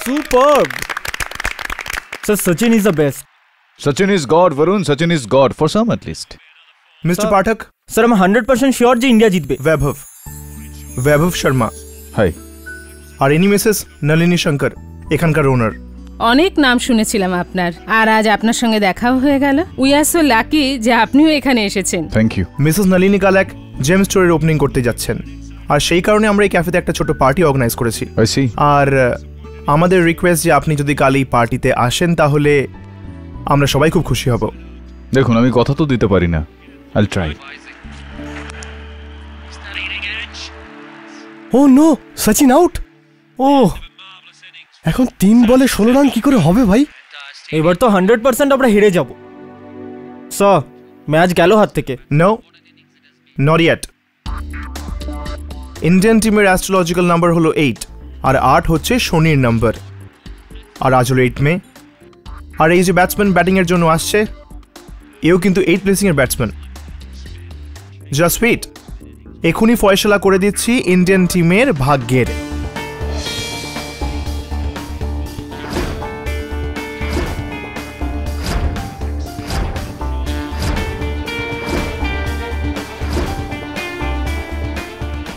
Superb. Sir, Sachin is the best. Sachin is God, Varun. Sachin is God for some at least. Mr. Pathak. Sir, I'm 100% sure যে India জিতবে। वैभव Sharma. Hi. আর ইনি Mrs Nalini Shankar, এখানকার ওনার। অনেক নাম শুনেছিলাম আপনার, আর আজ আপনার সঙ্গে দেখাও হয়ে গেল। উই আর সো লাকি যে আপনিও এখানে এসেছেন। Thank you. মিসেস নলিনী কাল এক জেম স্টোরের ওপেনিং করতে যাচ্ছেন, আর সেই কারণে আমরা এই ক্যাফেতে একটা ছোট পার্টি অর্গানাইজ করেছি। I see. আর আমাদের রিকোয়েস্ট যে আপনি যদি কাল এই পার্টিতে আসেন তাহলে আমরা সবাই খুব খুশি হব। দেখুন, আমি কথা তো দিতে পারি না। I'll try. ও নো, সচিন আউট। ও এখন 3 বলে 16 রান কি করে হবে ভাই? এবার তো 100% আমরা হেরে যাব। স্যার, ম্যাচ গেল হাত থেকে। No, not yet. ইন্ডিয়ান টিমের অ্যাস্ট্রোলজিক্যাল নাম্বার হলো 8, আর 8 হচ্ছে শনির নাম্বার, আর আজ হলো 8 মে। আর এই যে ব্যাটসম্যান ব্যাটিংয়ের জন্য আসছে, এও কিন্তু 8 প্লেসিংয়ের ব্যাটসম্যান। জাস্ট ওয়েট, এখনই ফয়সালা করে দিচ্ছি ইন্ডিয়ান টিমের ভাগ্যের।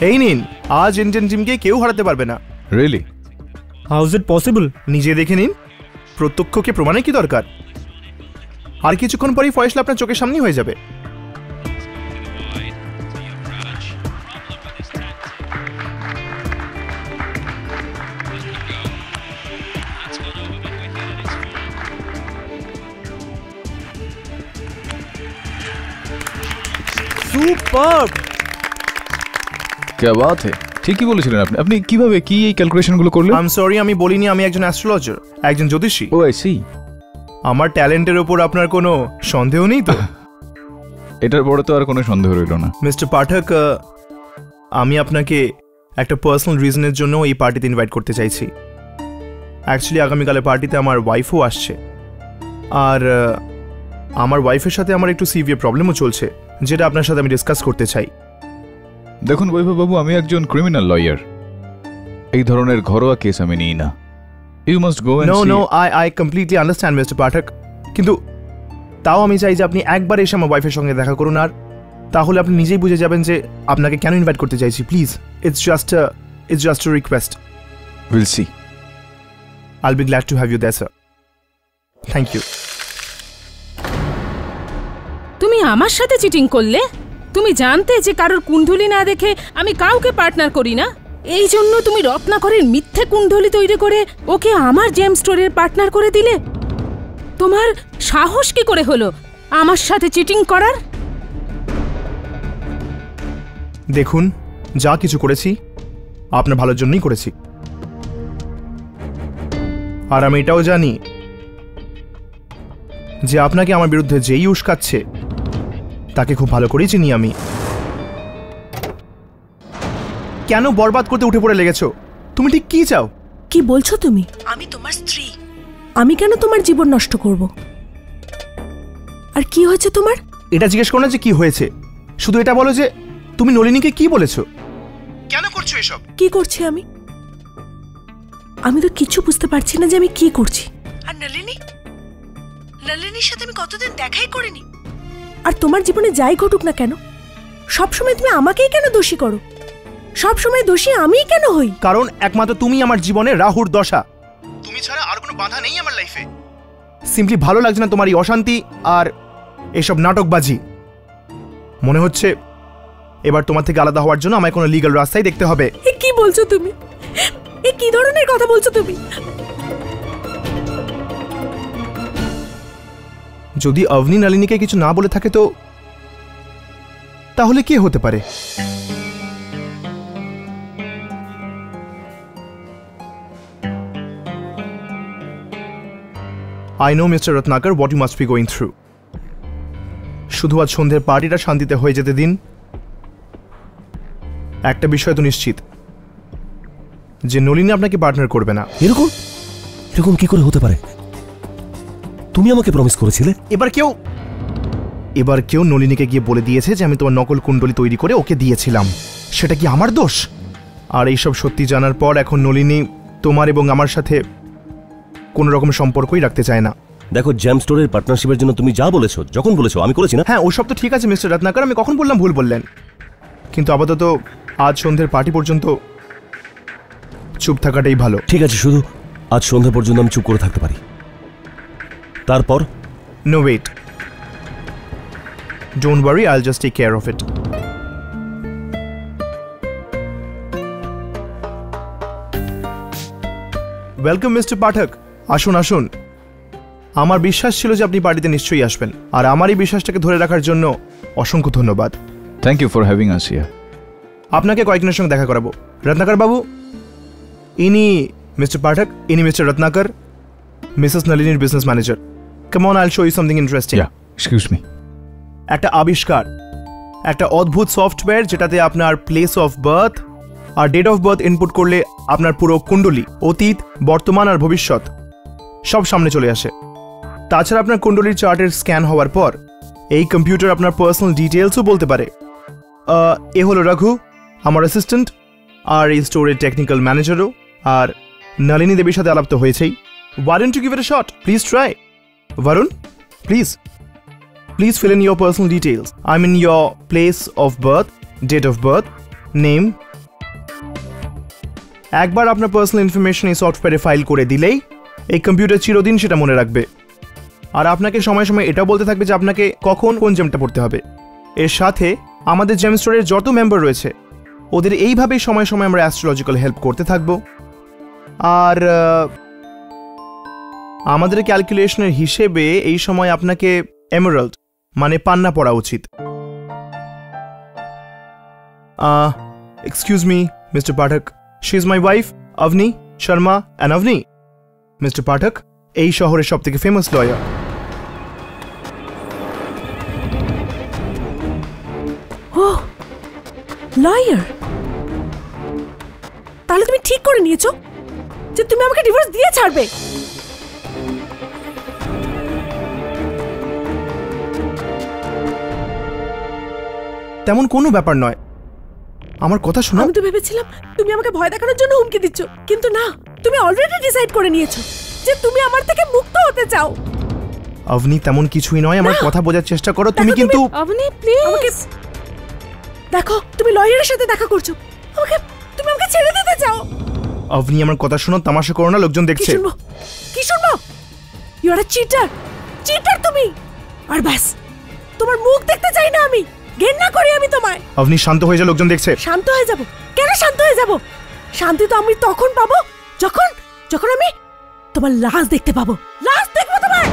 এই নিন, আজ ইন্ডিয়ান টিমকে কেউ হারাতে পারবে না। Really? How is it possible? নিজে দেখে নিন, প্রত্যক্ষকে প্রমাণের কি দরকার? আর কিছুক্ষণ পরেই ফয়সালা আপনার চোখের সামনেই হয়ে যাবে। Superb. क्या बात है, ঠিকই বলেছিলেন আপনি। আপনি কিভাবে কি এই ক্যালকুলেশনগুলো করলেন? আই এম সরি, আমি বলিনি আমি একজন অ্যাস্ট্রোলজার, একজন জ্যোতিষী। ও আই সি। আমার ট্যালেন্টের উপর আপনার কোনো সন্দেহ নেই তো? এটার বড় তো আর কোনো সন্দেহ রইল না। মিস্টার পাঠক, আমি আপনাকে একটা পার্সোনাল রিজনের জন্য এই পার্টিতে ইনভাইট করতে চাইছি। অ্যাকচুয়ালি আগামীকালের পার্টিতে আমার ওয়াইফও আসছে, আর আমার ওয়াইফের সাথে আমার একটু সিভিয়ার প্রবলেমও চলছে, যেটা আপনার সাথে আমি ডিসকাস করতে চাই। দেখুন বৈভব বাবু, আমি একজন ক্রিমিনাল লয়ার। এই ধরনের ঘরোয়া কেস আমি নিই না। You must go and see. No, I completely understand mister Pathak, কিন্তু তাও আমি চাই যে আপনি একবার এসে আমার ওয়াইফের সঙ্গে দেখা করুন, আর তাহলে আপনি নিজেই বুঝে যাবেন যে আপনাকে কেন ইনভাইট করতে চাইছি। Please, it's just a request. Will see. I'll be glad to have you there, sir. Thank you. তুমি আমার সাথে চিটিং করলে? তুমি জানতে যে কারোর কুণ্ডলী না দেখে আমি কাউকে পার্টনার করি না, এই জন্য তুমি রত্নাকরের মিথ্যে কুণ্ডলী তৈরি করে ওকে আমার জেম স্টোরের পার্টনার করে দিলে। তোমার সাহস কি করে হলো আমার সাথে চিটিং করার? দেখুন, যা কিছু করেছি আপনার ভালোর জন্যই করেছি, আর আমি এটাও জানি যে আপনাকে আমার বিরুদ্ধে যেই উস্কাচ্ছে তাকে খুব ভালো করেই চিনি আমি। কেন বরবাদ করতে উঠে পড়ে লেগেছো? তুমি ঠিক কি চাও? কি বলছো তুমি? আমি তোমার স্ত্রী, আমি কেন তোমার জীবন নষ্ট করব? আর কি হয়েছে তোমার? এটা জিজ্ঞেস করো না যে কি হয়েছে, শুধু এটা বলো যে তুমি নলিনীকে কি বলেছো, কেন করছো এসব? কি করছি আমি? আমি তো কিছু বুঝতে পারছি না যে আমি কি করছি। আর নলিনীর সাথে আমি কতদিন দেখাই করিনি। আর তোমার জীবনে যাই ঘটুক না কেন, সবসময় তুমি আমাকেই কেন দোষী করো? সবসময় দোষী আমিই কেন হই? কারণ একমাত্র তুমি আমার জীবনে রাহুর দশা। তুমি ছাড়া আর কোনো বাধা নেই আমার লাইফে। সিম্পলি ভালো লাগছে না তোমার এই অশান্তি আর এসব নাটকবাজি। মনে হচ্ছে এবার তোমার থেকে আলাদা হওয়ার জন্য আমায় কোনো লিগ্যাল রাস্তায় দেখতে হবে। কি বলছো তুমি? কি ধরনের কথা বলছো তুমি? যদি অবনী নলিনীকে কিছু না বলে থাকে তো তাহলে কি হতে পারে? I know Mr. Ratnakar what you must be going through. শুধু আজ সন্ধ্যের পার্টিটা শান্তিতে হয়ে যেতে দিন। একটা বিষয় তো নিশ্চিত যে নলিনী আপনাকে পার্টনার করবে না। এরকম কি করে হতে পারে? তুমি আমাকে প্রমিস করেছিলে। এবার কেউ নলিনীকে গিয়ে বলে দিয়েছে যে আমি তোমার নকল কুণ্ডলী তৈরি করে ওকে দিয়েছিলাম। সেটা কি আমার দোষ? আর এইসব সত্যি জানার পর এখন নলিনী তোমার এবং আমার সাথে কোনো রকম সম্পর্কই রাখতে চায় না। দেখো, জ্যাম স্টোরের পার্টনারশিপের জন্য তুমি যা বলেছো, যখন বলেছো আমি করেছি না। হ্যাঁ, ওসব তো ঠিক আছে মিস্টার রত্নাকর, আমি কখন বললাম ভুল বললেন, কিন্তু আপাতত আজ সন্ধ্যের পার্টি পর্যন্ত চুপ থাকাটাই ভালো। ঠিক আছে, শুধু আজ সন্ধ্যা পর্যন্ত আমি চুপ করে থাকতে পারি, তারপর? No wait, don't worry, I'll just take care of it. Welcome mister Pathak, আসুন আসুন। আমার বিশ্বাস ছিল যে আপনি পার্টিতে নিশ্চয়ই আসবেন, আর আমার এই বিশ্বাসটাকে ধরে রাখার জন্য অসংখ্য ধন্যবাদ। Thank you for having us here. আপনাকে কয়েকজনের সঙ্গে দেখা করাবো। রত্নাকর বাবু, ইনি মিস্টার পাঠক, ইনি মিস্টার রত্নাকর, মিসেস নলিনীর business manager. Come on, I'll show you something interesting. Yeah, excuse me. একটা আবিষ্কার, একটা অদ্ভুত সফটওয়্যার যেটাতে আপনার প্লেস অফ বার্থ আর ডেট অফ বার্থ ইনপুট করলে আপনার পুরো কুণ্ডলী, অতীত, বর্তমান আর ভবিষ্যৎ সব সামনে চলে আসে। তাছাড়া আপনার কুণ্ডলীর চার্টের স্ক্যান হওয়ার পর এই কম্পিউটার আপনার পার্সোনাল ডিটেলসও বলতে পারে। এ হলো রঘু, আমার অ্যাসিস্ট্যান্ট, আর এই স্টোরের টেকনিক্যাল ম্যানেজারও, আর নলিনী দেবীর সাথে আলাপ তো হয়েছেই। Why don't you give it a shot? Please try. Varun, please fill in your personal details. I mean your place of birth, date of birth, name. একবার আপনার পার্সোনাল ইনফরমেশন এই সফটওয়্যারে ফাইল করে দিলেই এই কম্পিউটার চিরদিন সেটা মনে রাখবে, আর আপনাকে সময় সময় এটা বলতে থাকবে যে আপনাকে কখন কোন জেমটা পড়তে হবে। এর সাথে আমাদের জেম স্টোরের যত মেম্বার রয়েছে ওদের এইভাবেই সময় সময় আমরা অ্যাস্ট্রোলজিক্যাল হেল্প করতে থাকবো। আর আমাদের ক্যালকুলেশনের হিসেবে এই সময় আপনাকে এমারাল্ড মানে পান্না পড়া উচিত। Excuse me mister Pathak, she is my wife Avni Sharma and Avni. Mister Pathak এই শহরের সব থেকে ফেমাস লয়ার। ও লয়ার, তাহলে তুমি ঠিক করে নিয়েছো যে তুমি আমাকে ডিভোর্স দিয়ে ছাড়বে। তেমন কোনো ব্যাপার নয়, আমার কথা শোনো। আমি তো ভেবেছিলাম তুমি আমাকে ভয় দেখানোর জন্য হুমকি দিচ্ছ, কিন্তু না, তুমি অলরেডি ডিসাইড করে নিয়েছো যে তুমি আমার থেকে মুক্ত হতে চাও। অভনি তেমন কিছুই নয়, আমার কথা বোঝার চেষ্টা করো তুমি। কিন্তু অবনী প্লিজ, দেখো তুমি লয়ারের সাথে দেখা করছো, তুমি আমাকে ছেড়ে দিতে চাও। অভনি আমার কথা শোনো, তামাশা করো না, লোকজন দেখছে। কি শুনবো? You are a cheater, cheater তুমি। আর ব্যাস, তোমার মুখ দেখতে চাই না আমি, ঘেন্না করি আমি তোমায়। অভনি শান্ত হয়ে যা, লোকজন দেখছে। শান্ত হয়ে যাব? কেন শান্ত হয়ে যাব? শান্তি তো আমি তখন পাবো যখন যখন আমি তোমার লাশ দেখতে পাবো। লাশ দেখবো তোমার।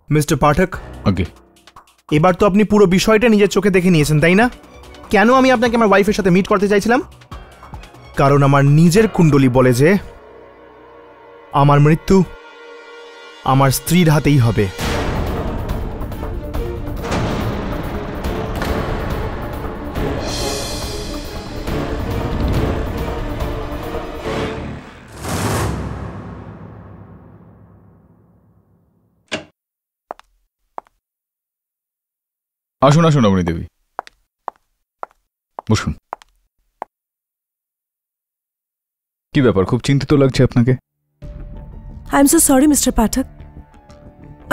মিস্টার পাঠক, ওকে, এবার তো আপনি পুরো বিষয়টা নিজের চোখে দেখে নিয়েছেন, তাই না? কেন আমি আপনাকে আমার ওয়াইফের সাথে মিট করতে চাইছিলাম? কারণ আমার নিজের কুণ্ডলী বলে যে আমার মৃত্যু আমার স্ত্রীর হাতেই হবে। আসুন আসুন অবনী দেবী, বসুন। কি ব্যাপার, খুব চিন্তিত লাগছে আপনাকে? I am so sorry mister Pathak,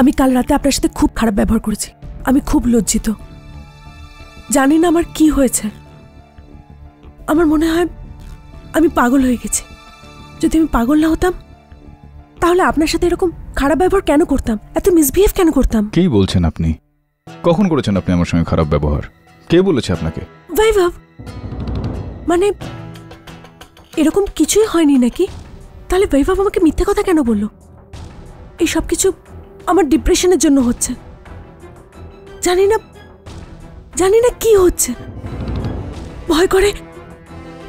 আমি কাল রাতে আপনার সাথে খুব খারাপ ব্যবহার করেছি। আমি খুব লজ্জিত, জানি না আমার কি হয়েছে। আমার মনে হয় আমি পাগল হয়ে গেছি। যদি আমি পাগল না হতাম তাহলে আপনার সাথে এরকম খারাপ ব্যবহার কেন করতাম, এত মিসবিহেভ কেন করতাম? কি বলছেন আপনি? কখন করেছেন আপনি আমার সঙ্গে খারাপ ব্যবহার? কে বলেছে আপনাকে? বৈভব, মানে এরকম কিছুই হয়নি নাকি? তাহলে বৈভব আমাকে মিথ্যে কথা কেন বলল? এই সব কিছু আমার ডিপ্রেশনের জন্য হচ্ছে। জানি না কি হচ্ছে। ভয় করে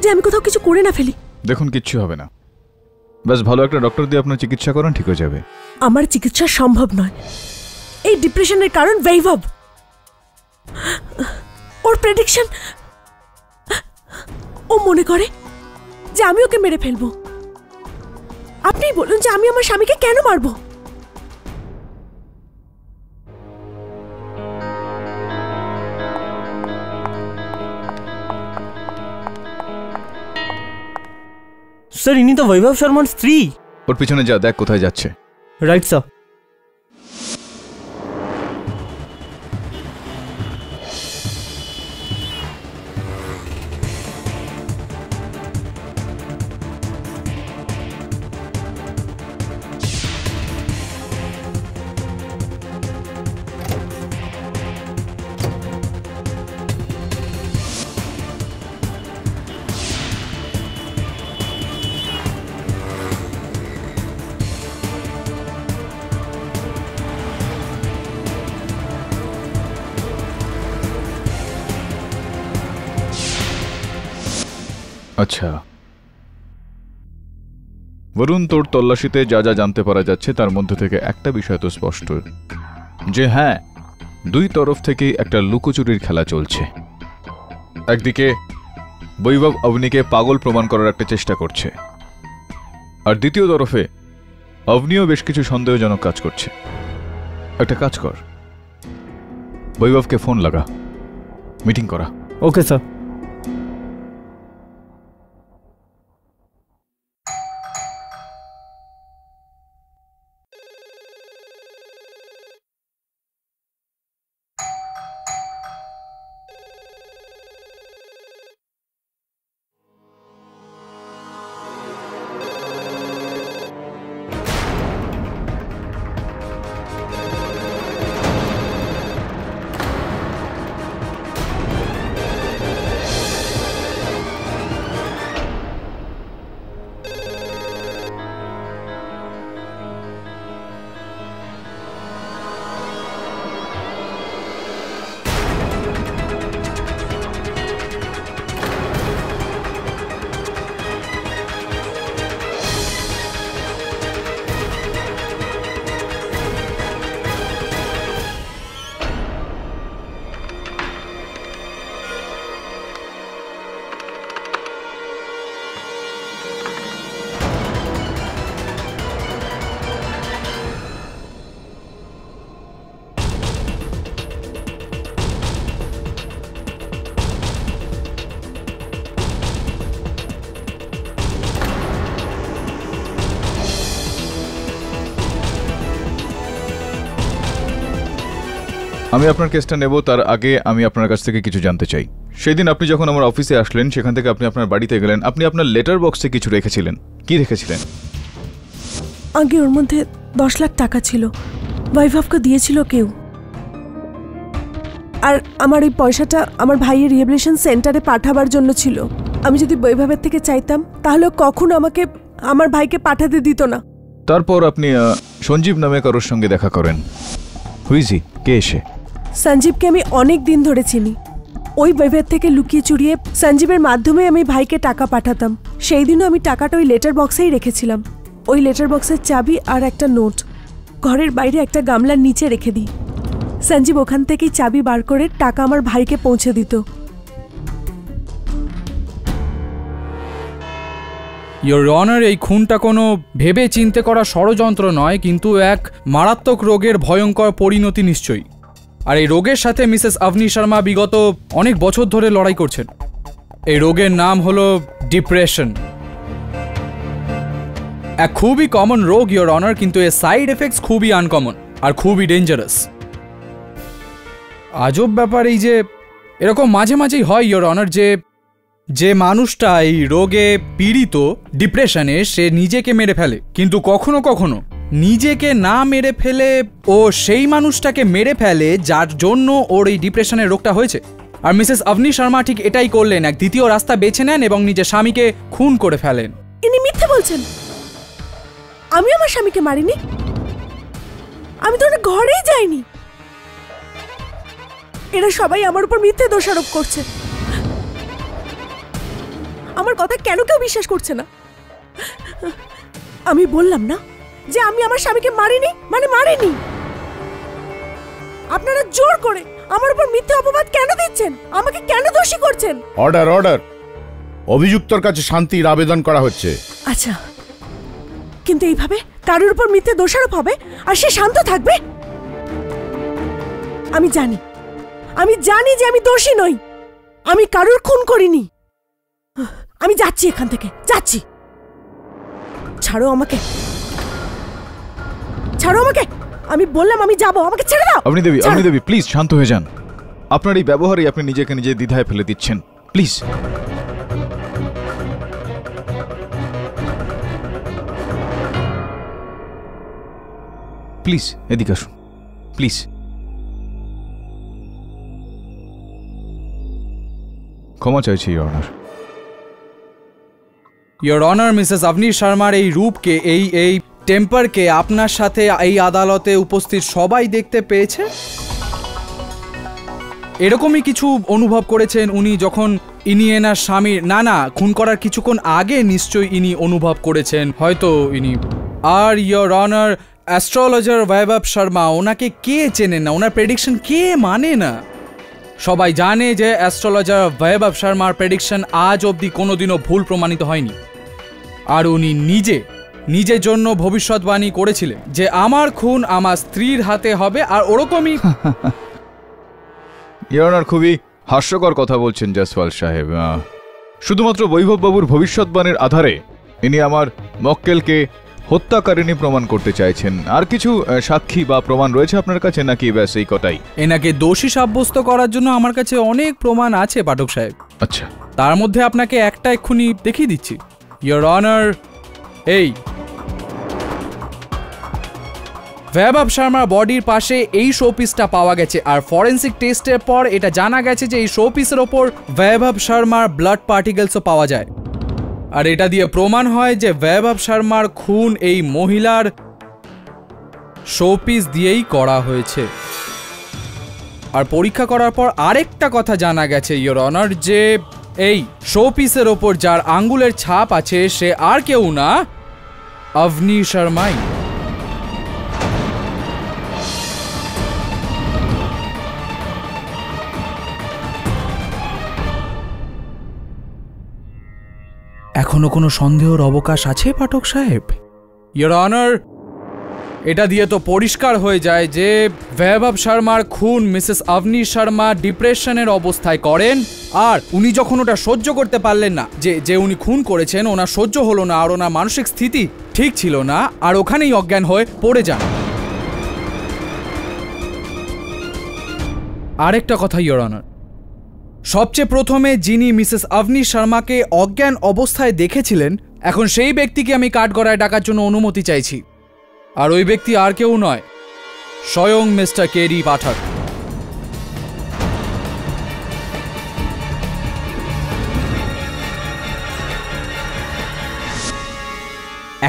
যে আমি কোথাও কিছু করে না ফেলি। দেখুন, কিচ্ছু হবে না। ব্যাস ভালো একটা ডক্টর দিয়ে আপনার চিকিৎসা করান, ঠিক হয়ে যাবে। আমার চিকিৎসা সম্ভব নয়। এই ডিপ্রেশনের কারণ বৈভব। ওর প্রেডিকশন, ও মনে করে যে আমি ওকে মেরে ফেলবো। আপনিই বলুন যে আমি আমার স্বামীকে কেন মারবো? স্যার ইনি তো বৈভব শর্মার স্ত্রী। ওর পিছনে যা, দেখ কোথায় যাচ্ছে। Right sir. আচ্ছা বরুণ, তোর তল্লাশিতে যা যা জানতে পারা যাচ্ছে তার মধ্যে থেকে একটা বিষয় তো স্পষ্ট, যে হ্যাঁ, দুই তরফ থেকেই একটা লুকোচুরির খেলা চলছে। একদিকে বৈভব অবনীকে পাগল প্রমাণ করার একটা চেষ্টা করছে, আর দ্বিতীয় তরফে অবনীও বেশ কিছু সন্দেহজনক কাজ করছে। একটা কাজ কর, বৈভবকে ফোন লাগা, মিটিং করা। Okay sir. আমি আপনার কেসটা নেব, তার আগে আমি আপনার কাছ থেকে কিছু জানতে চাই। সেই দিন আপনি যখন আমার অফিসে আসলেন, সেখান থেকে আপনি আপনার বাড়িতে গেলেন, আপনি আপনার লেটার বক্সে কিছু রেখেছিলেন। কি রেখেছিলেন? আগে ওর মধ্যে 10 লাখ টাকা ছিল, বৈভবকে দিয়েছিল কেউ। আর আমার এই পয়সাটা আমার ভাইয়ের রিহ্যাবিলিটেশন সেন্টারে পাঠাবার জন্য ছিল। আমি যদি বৈভবের থেকে চাইতাম তাহলে কখনো আমাকে আমার ভাইকে পাঠাতে দিত না। তারপর আপনি সঞ্জীব নামে কারোর সঙ্গে দেখা করেন। হুইজি, কে এসে? সঞ্জীবকে আমি অনেক দিন ধরে চিনি। ওই বৈভবের থেকে লুকিয়ে চুরিয়ে সঞ্জীবের মাধ্যমে আমি ভাইকে টাকা পাঠাতাম। সেই দিনও আমি টাকাটা ওই লেটার বক্সেই রেখেছিলাম। ওই লেটার বক্সের চাবি আর একটা নোট ঘরের বাইরে একটা গামলার নিচে রেখে দিই। সঞ্জীব ওখান থেকেই চাবি বার করে টাকা আমার ভাইকে পৌঁছে দিত। ইয়োর অনার, এই খুনটা কোনো ভেবে চিন্তে করা ষড়যন্ত্র নয়, কিন্তু এক মারাত্মক রোগের ভয়ঙ্কর পরিণতি নিশ্চয়ই। আর এই রোগের সাথে মিসেস অবনী শর্মা বিগত অনেক বছর ধরে লড়াই করছেন। এই রোগের নাম হলো ডিপ্রেশন। এক খুবই কমন রোগ ইয়োর অনার, কিন্তু এর সাইড এফেক্টস খুবই আনকমন আর খুবই ডেঞ্জারাস। আজব ব্যাপার এই যে এরকম মাঝে মাঝেই হয় ইয়োর অনার, যে মানুষটা এই রোগে পীড়িত, ডিপ্রেশনে, সে নিজেকে মেরে ফেলে, কিন্তু কখনো কখনো নিজেকে না মেরে ফেলে ও সেই মানুষটাকে মেরে ফেলে যার জন্য ওর এই ডিপ্রেশনের রোগটা হয়েছে। আর মিসেস অবনী শর্মা ঠিক এটাই করলেন, এক দ্বিতীয় রাস্তা বেছে নেন এবং নিজের স্বামীকে খুন করে ফেলেন। ইনি মিথ্যে বলছেন। আমি আমার স্বামীকে মারিনি, আমি তো ওর ঘরেই যাইনি। এরা সবাই আমার উপর মিথ্যে দোষারোপ করছে। আমার কথা কেন কেউ বিশ্বাস করছে না? আমি বললাম না যে আমি আমার স্বামীকে মারিনি, মানে মারিনি। আপনারা জোর করে আমার উপর মিথ্যা অপবাদ কেন দিচ্ছেন? আমাকে কেন দোষী করছেন? অর্ডার অর্ডার, অভিযুক্তর কাছে শান্তির আবেদন করা হচ্ছে। আচ্ছা, কিন্তু এইভাবে কারোর উপর মিথ্যে দোষারোপ হবে আর সে শান্ত থাকবে? আমি জানি যে আমি দোষী নই। আমি কারোর খুন করিনি। আমি যাচ্ছি এখান থেকে, যাচ্ছি। ছাড়ো আমাকে, ছাড়ো আমাকে। আমি বললাম আমি যাব, আমাকে ছেড়ে দাও। আপনি দেবী প্লিজ শান্ত হয়ে যান। আপনার এই ব্যবহারই আপনি নিজেকে নিজে দ্বিধায় ফেলে দিচ্ছেন। প্লিজ। প্লিজ এদিকে আসুন, প্লিজ। ক্ষমা চাইছি your honour. Your honour, Mrs Avani শর্মার এই রূপকে, এই টেম্পারকে আপনার সাথে এই আদালতে উপস্থিত সবাই দেখতে পেয়েছে। এরকমই কিছু অনুভব করেছেন উনি যখন ইনি এনার স্বামীর না খুন করার কিছুক্ষণ আগে নিশ্চয়ই ইনি অনুভব করেছেন হয়তো ইনি। আর ইওর অনার, অ্যাস্ট্রোলজার বৈভব শর্মা, ওনাকে কে চেনে না? ওনার প্রেডিকশন কে মানে না? সবাই জানে যে অ্যাস্ট্রোলজার বৈভব শর্মার প্রেডিকশন আজ অবধি কোনোদিনও ভুল প্রমাণিত হয়নি। আর উনি নিজের জন্য ভবিষ্যৎবাণী করেছিলেন যে আমার খুন আমার স্ত্রীর হাতে হবে। আর ওরকমই ইওর অনার, খুবই হাস্যকর কথা বলছেন জয়সওয়াল সাহেব। শুধুমাত্র বৈভব বাবুর ভবিষ্যৎবাণীর আধারে ইনি আমার মক্কেলকে হত্যাকারিণী প্রমাণ করতে চাইছেন। আর কিছু সাক্ষী বা প্রমাণ রয়েছে আপনার কাছে নাকি ব্যাস এই কটাই? এনাকে দোষী সাব্যস্ত করার জন্য আমার কাছে অনেক প্রমাণ আছে পাঠক সাহেব। আচ্ছা, তার মধ্যে আপনাকে একটা এক্ষুনি দেখিয়ে দিচ্ছি। ইওর অনার, এই বৈভব শর্মার বডির পাশে এই শোপিসটা পাওয়া গেছে। আর ফরেন্সিক টেস্টের পর এটা জানা গেছে যে এই শোপিসের ওপর বৈভব শর্মার ব্লাড পার্টিকেলসও পাওয়া যায়। আর এটা দিয়ে প্রমাণ হয় যে বৈভব শর্মার খুন এই মহিলার শোপিস দিয়েই করা হয়েছে। আর পরীক্ষা করার পর আরেকটা কথা জানা গেছে ইওর অনার, যে এই শোপিসের ওপর যার আঙ্গুলের ছাপ আছে সে আর কেউ না, আভনি শর্মাই। এখনো কোনো সন্দেহের অবকাশ আছে পাঠক সাহেব? ইওর অনার, এটা দিয়ে তো পরিষ্কার হয়ে যায় যে বৈভব শর্মার খুন মিসেস আভনি শর্মা ডিপ্রেশনের অবস্থায় করেন। আর উনি যখন ওটা সহ্য করতে পারলেন না, যে উনি খুন করেছেন, ওনার সহ্য হলো না আর ওনার মানসিক স্থিতি ঠিক ছিল না, আর ওখানেই অজ্ঞান হয়ে পড়ে যান। আরেকটা কথা ইওর অনার, সবচেয়ে প্রথমে যিনি মিসেস আভনি শর্মাকে অজ্ঞান অবস্থায় দেখেছিলেন, এখন সেই ব্যক্তিকে আমি কাঠগড়ায় ডাকার জন্য অনুমতি চাইছি। আর ওই ব্যক্তি আর কেউ নয়, স্বয়ং মিস্টার কেডি পাঠক।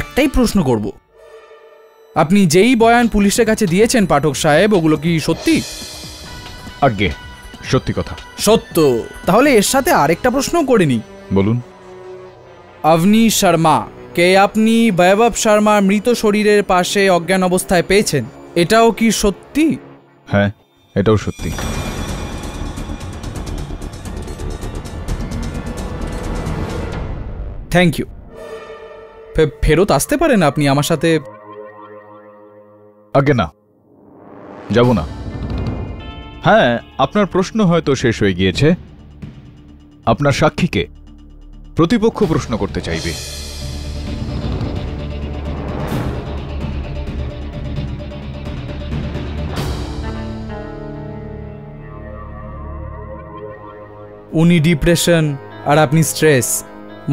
একটাই প্রশ্ন করব, আপনি যেই বয়ান পুলিশের কাছে দিয়েছেন পাঠক সাহেব, ওগুলো কি সত্যি? আজ্ঞে, সত্যি কথা। সত্য? তাহলে এর সাথে আরেকটা প্রশ্ন করে নি। বলুন। আভনি শর্মা কে আপনি বৈভব শর্মার মৃত শরীরের পাশে অজ্ঞান অবস্থায় পেয়েছেন, এটাও কি সত্যি? হ্যাঁ, এটাও সত্যি। Thank you. ফেরত আসতে পারেন আপনি আমার সাথে? আগে না, যাব না। হ্যাঁ, আপনার প্রশ্ন হয়তো শেষ হয়ে গিয়েছে। আপনার সাক্ষীকে প্রতিপক্ষ প্রশ্ন করতে চাইবে। উনি ডিপ্রেশন আর আপনি স্ট্রেস,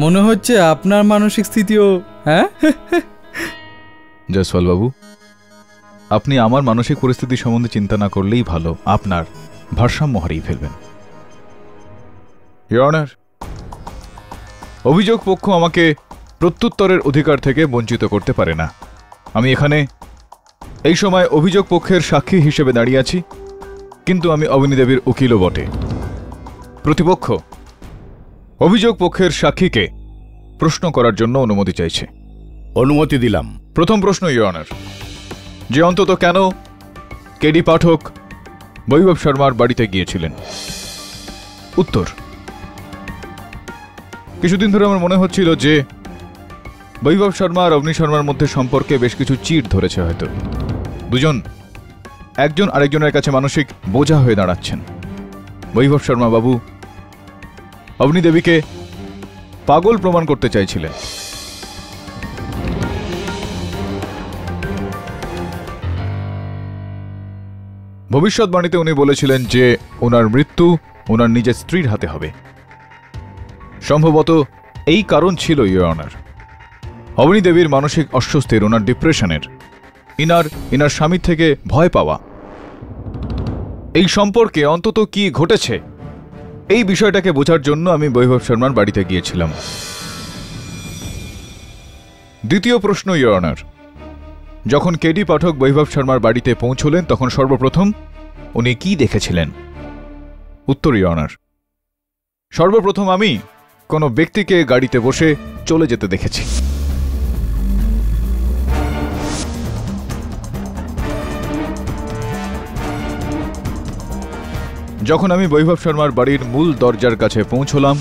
মনে হচ্ছে আপনার মানসিক স্থিতিও। হ্যাঁ জয়সওয়াল বাবু, আপনি আমার মানসিক পরিস্থিতি সম্বন্ধে চিন্তা না করলেই ভালো। আপনার ভারসাম্য হারিয়ে ফেলবেন। ইওর অনার, অভিযোগ পক্ষ আমাকে প্রত্যুত্তরের অধিকার থেকে বঞ্চিত করতে পারে না। আমি এখানে এই সময় অভিযোগ পক্ষের সাক্ষী হিসেবে দাঁড়িয়ে আছি, কিন্তু আমি অবনী দেবীর উকিলও বটে। প্রতিপক্ষ অভিযোগ পক্ষের সাক্ষীকে প্রশ্ন করার জন্য অনুমতি চাইছে। অনুমতি দিলাম। প্রথম প্রশ্ন, ইওর অনার, যে অন্তত কেন কেডি পাঠক বৈভব শর্মার বাড়িতে গিয়েছিলেন? উত্তর, কিছুদিন ধরে আমার মনে হচ্ছিল যে বৈভব শর্মা আর অবনী শর্মার মধ্যে সম্পর্কে বেশ কিছু চিড় ধরেছে। হয়তো দুজন একজন আরেকজনের কাছে মানসিক বোঝা হয়ে দাঁড়াচ্ছেন। বৈভব শর্মা বাবু অবনী দেবীকে পাগল প্রমাণ করতে চাইছিলেন। ভবিষ্যৎবাণীতে উনি বলেছিলেন যে ওনার মৃত্যু ওনার নিজের স্ত্রীর হাতে হবে। সম্ভবত এই কারণ ছিল, ইওর অনার, অবনী দেবীর মানসিক অস্বস্তির, ওনার ডিপ্রেশনের, ইনার স্বামীর থেকে ভয় পাওয়া। এই সম্পর্কে অন্তত কি ঘটেছে এই বিষয়টাকে বোঝার জন্য আমি বৈভব শর্মার বাড়িতে গিয়েছিলাম। দ্বিতীয় প্রশ্ন, ইওর অনার, যখন কেডি পাঠক বৈভব শর্মার বাড়িতে পৌঁছলেন তখন সর্বপ্রথম উনি কি দেখেছিলেন? উত্তর, ইওর অনার, সর্বপ্রথম আমি কোনো ব্যক্তিকে গাড়িতে বসে চলে যেতে দেখেছি। যখন আমি বৈভব শর্মার বাড়ির মূল দরজার কাছে পৌঁছলাম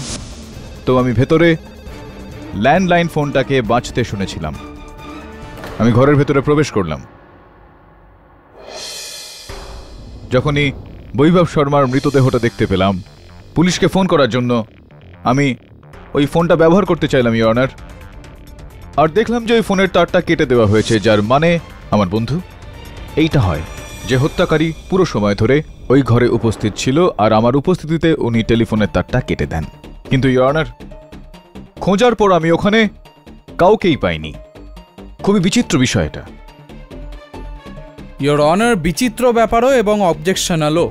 তো আমি ভেতরে ল্যান্ডলাইন ফোনটাকে বাজতে শুনেছিলাম। আমি ঘরের ভেতরে প্রবেশ করলাম। যখনই বৈভব শর্মার মৃতদেহটা দেখতে পেলাম, পুলিশকে ফোন করার জন্য আমি ওই ফোনটা ব্যবহার করতে চাইলাম, ইওর অনার, আর দেখলাম যে ওই ফোনের তারটা কেটে দেওয়া হয়েছে, যার মানে আমার বন্ধু এইটা হয় যে হত্যাকারী পুরো সময় ধরে ওই ঘরে উপস্থিত ছিল আর আমার উপস্থিতিতে উনি টেলিফোনের তারটা কেটে দেন। কিন্তু ইওর অনার, খোঁজার পর আমি ওখানে কাউকেই পাইনি। খুবই বিচিত্র বিষয় এটা। ইওর অনার, বিচিত্র ব্যাপারও এবং অবজেকশনালও।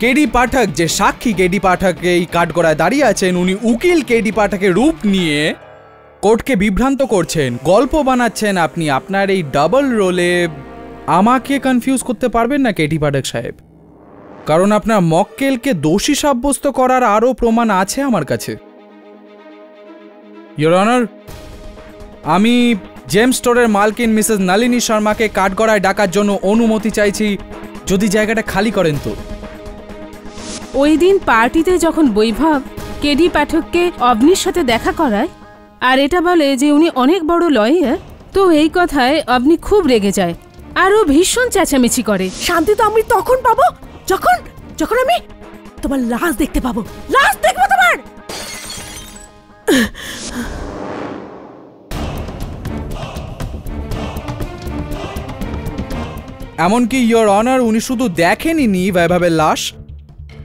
কেডি পাঠক, যে সাক্ষী কেডি পাঠক এই কাঠগড়ায় দাঁড়িয়ে আছেন, উনি উকিল কেডি পাঠকের রূপ নিয়ে কোর্টকে বিভ্রান্ত করছেন, গল্প বানাচ্ছেন। আপনি আপনার এই ডাবল রোলে আমাকে কনফিউজ করতে পারবেন না কেডি পাঠক সাহেব, কারণ আপনার মক্কেলকে দোষী সাব্যস্ত করার আরও প্রমাণ আছে আমার কাছে। ইওর অনার, আমি জেমস স্টোরের মালকিন মিসেস নলিনী শর্মাকে কাঠগড়ায় ডাকার জন্য অনুমতি চাইছি, যদি জায়গাটা খালি করেন তো। ওই দিন পার্টিতে যখন বৈভব কেডি পাঠককে অবনীর সাথে দেখা করায় আর এটা বলে যে উনি অনেক বড় লয়ার, তো এই কথায় অবনী খুব রেগে যায় আর ও ভীষণ চেঁচামেচি করে। শান্তি তো আমি তখন পাবো যখন যখন আমি তোমার লাশ দেখতে পাবো। লাশ দেখবো তোমার। এমনকি ইওর অনার, উনি শুধু দেখেনি বৈভবের লাশ,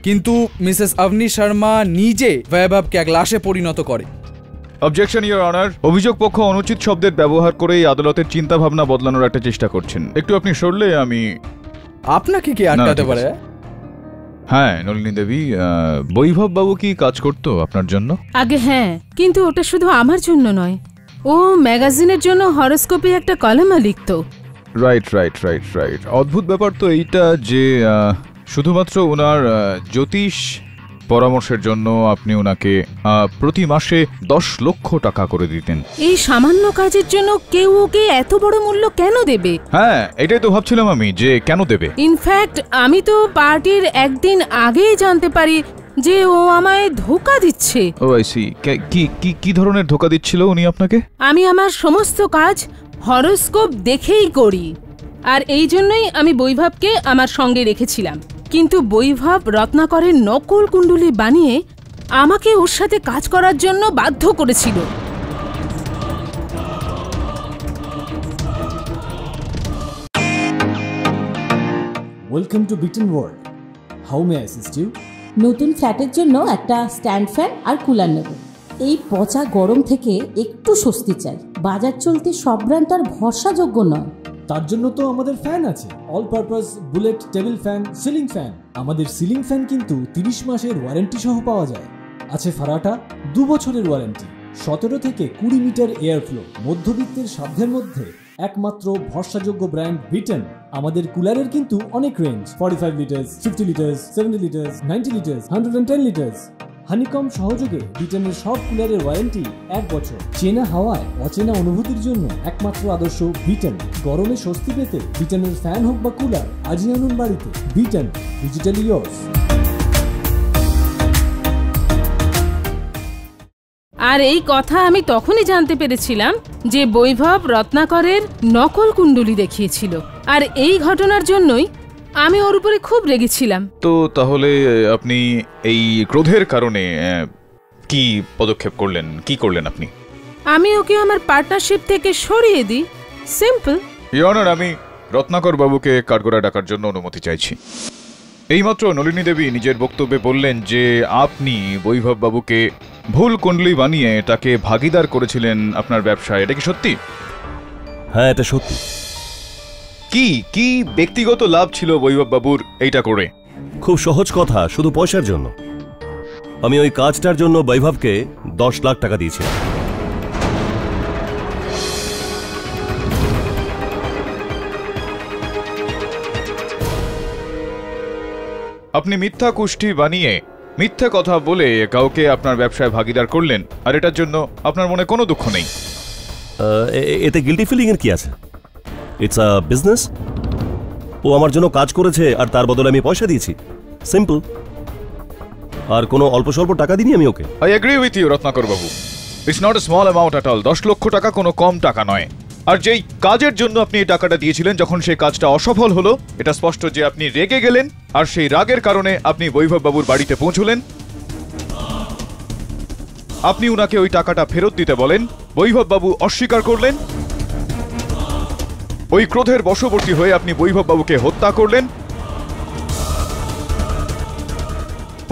কিন্তু মিসেস অবনী শর্মা নিজে বৈভবকে এক লাশে পরিণত করে। অবজেকশন, ইওর অনার, অভিযোগ পক্ষ অনুচিত শব্দের ব্যবহার করে এই আদালতের চিন্তা ভাবনা বদলানোর একটা চেষ্টা করছেন। একটু আপনি সরলে আমি। আপনাকে কি আটকাতে পারে? হ্যাঁ নলিনী দেবী, বৈভব বাবু কি কাজ করতো আপনার জন্য? আগে হ্যাঁ, কিন্তু ওটা শুধু আমার জন্য নয়, ও ম্যাগাজিনের জন্য হরোস্কোপে একটা কলামও লিখতো। রাইট রাইট রাইট রাইট অদ্ভুত ব্যাপার তো এইটা যে শুধুমাত্র ওনার জ্যোতিষ পরামর্শের জন্য আপনি ওনাকে প্রতি মাসে 10 লক্ষ টাকা করে দিতেন। এই সামান্য কাজের জন্য কেউ ওকে এত বড় মূল্য কেন দেবে? হ্যাঁ, এটাই তো ভাবছিলাম আমি যে কেন দেবে। ইনফ্যাক্ট আমি তো পার্টির একদিন আগেই জানতে পারি যে ও আমায় ধোঁকা দিচ্ছে। ও আই সি। কি ধরনের ধোঁকা দিচ্ছিল উনি আপনাকে? আমি আমার সমস্ত কাজ হরোস্কোপ দেখেই করি, আর এই জন্যই আমি বৈভবকে আমার সঙ্গে রেখেছিলাম। কিন্তু বৈভব রত্নাকরের নকল কুণ্ডলী বানিয়ে আমাকে ওর সাথে কাজ করার জন্য বাধ্য করেছিল। ওয়েলকাম টু বিটেন world. How may I assist you? নতুন ফ্ল্যাটের জন্য একটা স্ট্যান্ড ফ্যান আর কুলার নেব। এই পচা গরম থেকে একটু স্বস্তি চাই। বাজার চলতে সব ব্র্যান্ড তো আর ভরসাযোগ্য নয়। তার জন্য তো আমাদের ফ্যান আছে, all purpose bullet table fan, ceiling fan. আমাদের সিলিং ফ্যান কিন্তু 30 মাসের ওয়ারেন্টি সহ পাওয়া যায়। আছে ফারাটা 2 বছরের ওয়ারেন্টি, 17 থেকে 20 মিটার এয়ার ফ্লো। মধ্যবিত্তের সাধ্যের মধ্যে একমাত্র ভরসাযোগ্য ব্র্যান্ড বিটেন। আমাদের কুলারের কিন্তু অনেক range, 45 litres, 50 litres, 70 litres, 90 litres, 110 litres. Honeycomb সহযোগে ব্রিটেনের সব কুলারের ওয়ারেন্টি 1 বছর। চেনা হাওয়ায় অচেনা অনুভূতির জন্য একমাত্র আদর্শ ব্রিটেন। গরমে স্বস্তি পেতে ব্রিটেনের ফ্যান হোক বা কুলার, আজই আনুন বাড়িতে। Britain, digitally yours. আর এই কথা আমি তখনই জানতে পেরেছিলাম যে বৈভব রত্নাকরের নকল কুণ্ডলী দেখিয়েছিল, আর এই ঘটনার জন্যই আমি ওর উপরে খুব রেগেছিলাম। তো তাহলে আপনি এই ক্রোধের কারণে কি পদক্ষেপ করলেন, কি করলেন আপনি? আমি ওকে আমার পার্টনারশিপ থেকে সরিয়ে দিই, সিম্পল। ইওর অনার, আমি রত্নাকর বাবুকে কাঠগড়ায় ডাকার জন্য অনুমতি চাইছি। এইমাত্র নলিনী দেবী নিজের বক্তব্যে বললেন যে আপনি বৈভব বাবুকে ভুল কুণ্ডলী বানিয়ে তাকে ভাগিদার করেছিলেন আপনার ব্যবসায়। এটা কি সত্যি? হ্যাঁ, এটা সত্যি। কি কি ব্যক্তিগত লাভ ছিল বৈভব বাবুর এইটা করে? খুব সহজ কথা, শুধু পয়সার জন্য। আমি ওই কাজটার জন্য বৈভবকে 10 লাখ টাকা দিয়েছিলাম। আপনি মিথ্যা কুষ্ঠি বানিয়ে মিথ্যা কথা বলে কাউকে আপনার ব্যবসায় ভাগিদার করলেন, আর এটার জন্য আপনার মনে কোনো দুঃখ নেই? এতে গিল্টি ফিলিং এর কি আছে? It's a business. ও আমার জন্য কাজ করেছে আর তার বদলে আমি পয়সা দিয়েছি, সিম্পল। আর কোনো অল্প স্বল্প টাকা দিইনি আমি ওকে। I agree with you Ratnakar babu, it's not a small amount at all. 10 lakh টাকা কোনো কম টাকা নয়। আর যেই কাজের জন্য আপনি এই টাকাটা দিয়েছিলেন, যখন সেই কাজটা অসফল হলো, এটা স্পষ্ট যে আপনি রেগে গেলেন, আর সেই রাগের কারণে আপনি বৈভব বাবুর বাড়িতে পৌঁছলেন। আপনি উনাকে ওই টাকাটা ফেরত দিতে বলেন, বৈভব বাবু অস্বীকার করলেন। ওই ক্রোধের বশবর্তী হয়ে আপনি বৈভব বাবুকে হত্যা করলেন।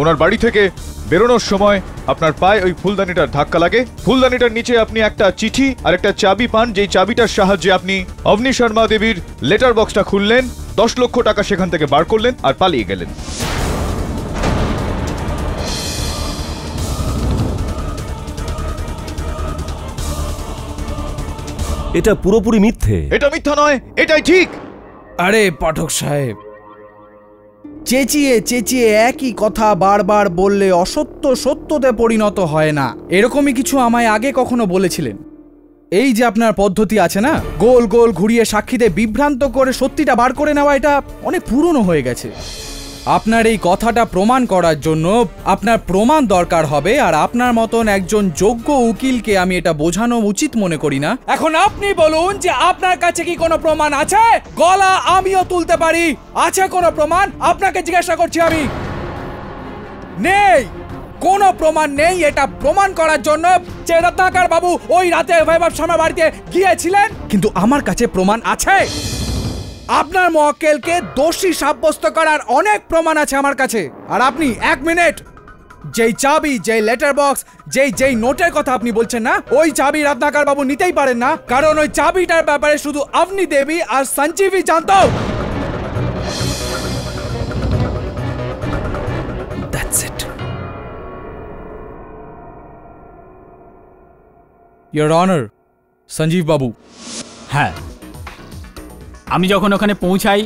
ওনার বাড়ি থেকে বেরোনোর সময় আপনার পায়ে ওই ফুলদানিটার ধাক্কা লাগে। ফুলদানিটার নিচে আপনি একটা চিঠি আর একটা চাবি পান, যেই চাবিটার সাহায্যে আপনি অবনী শর্মা দেবীর লেটার বক্সটা খুললেন, 10 লক্ষ টাকা সেখান থেকে বার করলেন আর পালিয়ে গেলেন। এটা পুরোপুরি মিথ্যে। এটা মিথ্যা নয়, এটাই ঠিক। আরে পাঠক সাহেব, চেঁচিয়ে চেঁচিয়ে একই কথা বারবার বললে অসত্য সত্যতে পরিণত হয় না। এরকমই কিছু আমায় আগে কখনো বলেছিলেন। এই যে আপনার পদ্ধতি আছে না, গোল গোল ঘুরিয়ে সাক্ষীদের বিভ্রান্ত করে সত্যিটা বার করে নেওয়া, এটা অনেক পুরনো হয়ে গেছে। আপনার এই কথাটা প্রমাণ করার জন্য আপনার প্রমাণ দরকার হবে, আর আপনার মতন একজন যোগ্য উকিলকে আমি এটা বোঝানো উচিত মনে করি না। এখন আপনি বলুন যে আপনার কাছে কি কোনো প্রমাণ আছে? গলা আমিও তুলতে পারি। আছে কোনো প্রমাণ? আপনাকে জিজ্ঞাসা করছি আমি। নেই, কোনো প্রমাণ নেই। এটা প্রমাণ করার জন্য যে রত্নাকর বাবু ওই রাতে বৈভব শর্মা বাড়িতে গিয়েছিলেন, কিন্তু আমার কাছে প্রমাণ আছে। আপনার মক্কেলকে দোষী সাব্যস্ত করার অনেক প্রমাণ আছে আমার কাছে। আর আপনি 1 মিনিট, যেই চাবি, যেই লেটার বক্স, যেই নোটের কথা আপনি বলছেন না, ওই চাবি রত্নাকর বাবু নিতেই পারেন না, কারণ ওই চাবিটার ব্যাপারে শুধু অবনী দেবী আর সঞ্জীবী জানতো। That's it. Your Honor, Sanjeev বাবু। হ্যাঁ, আমি যখন ওখানে পৌঁছাই,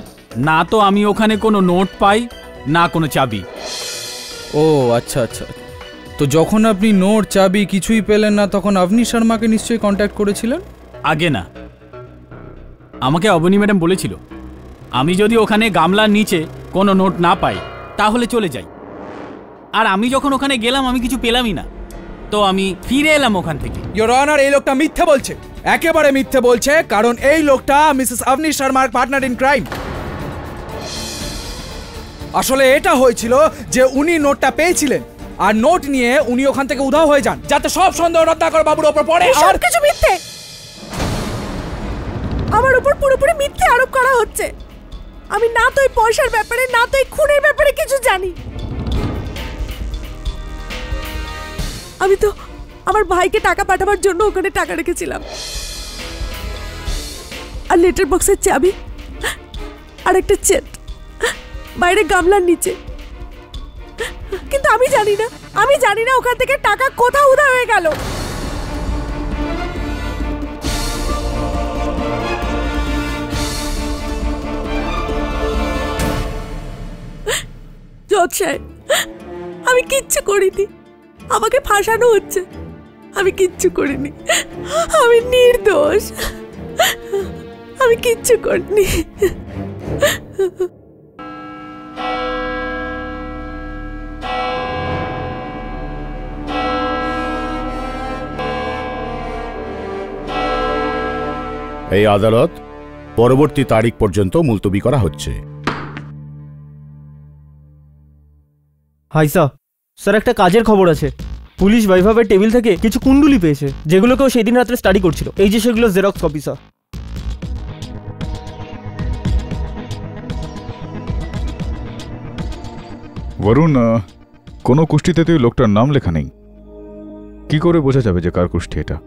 না তো আমি ওখানে কোনো নোট পাই, না কোনো চাবি। ও আচ্ছা আচ্ছা। তো যখন আপনি নোট, চাবি কিছুই পেলেন না, তখন অবনী শর্মাকে নিশ্চয়ই কন্ট্যাক্ট করেছিলেন? আগে না, আমাকে অবনী ম্যাডাম বলেছিল আমি যদি ওখানে গামলার নিচে কোনো নোট না পাই তাহলে চলে যাই। আর আমি যখন ওখানে গেলাম আমি কিছু পেলামই না, তো আমি ফিরে এলাম ওখান থেকে। ইওর অনার, এই লোকটা মিথ্যে বলছে, একেবারে মিথ্যে বলছে, কারণ এই লোকটা মিসেস অবনী শর্মার পার্টনার ইন ক্রাইম। আসলে এটা হয়েছিল যে উনি নোটটা পেয়েছিলেন, আর নোট নিয়ে উনি ওখান থেকে উধাও হয়ে যান, যাতে সব সন্দেহ রত্নাকর বাবুর উপর পড়ে। আর কিছু মিথ্যে, আমার উপর পুরোপুরি মিথ্যে আরোপ করা হচ্ছে। আমি না তো এই পয়সার ব্যাপারে, না তো এই খুনের ব্যাপারে কিছু জানি। আমি তো আমার ভাইকে টাকা পাঠাবার জন্য ওখানে টাকা রেখেছিলাম, আর লেটার বক্সের চাবি আর একটা চেক বাইরে গামলার নিচে। কিন্তু আমি জানি না ওখান থেকে টাকা কোথাও উধাও হয়ে গেল। জজ সাহেব, আমি কিচ্ছু করিনি, আমাকে ফাঁসানো হচ্ছে। আমি কিচ্ছু করিনি, আমি নির্দোষ, আমি কিচ্ছু করিনি। এই আদালত পরবর্তী তারিখ পর্যন্ত মুলতবি করা হচ্ছে। হাই স্যার, একটা কাজের খবর আছে। পুলিশ বৈভবের টেবিল থেকে কিছু কুণ্ডুলি পেয়েছে, যেগুলোকেও সেই দিন রাত্রে স্টাডি করছিল। এই যে সেগুলো জেরক্স কপি স্যার। বরুণ, কোনো কুষ্টিতে তুই লোকটার নাম লেখা নেই, কি করে বোঝা যাবে যে কার কুষ্টি এটা?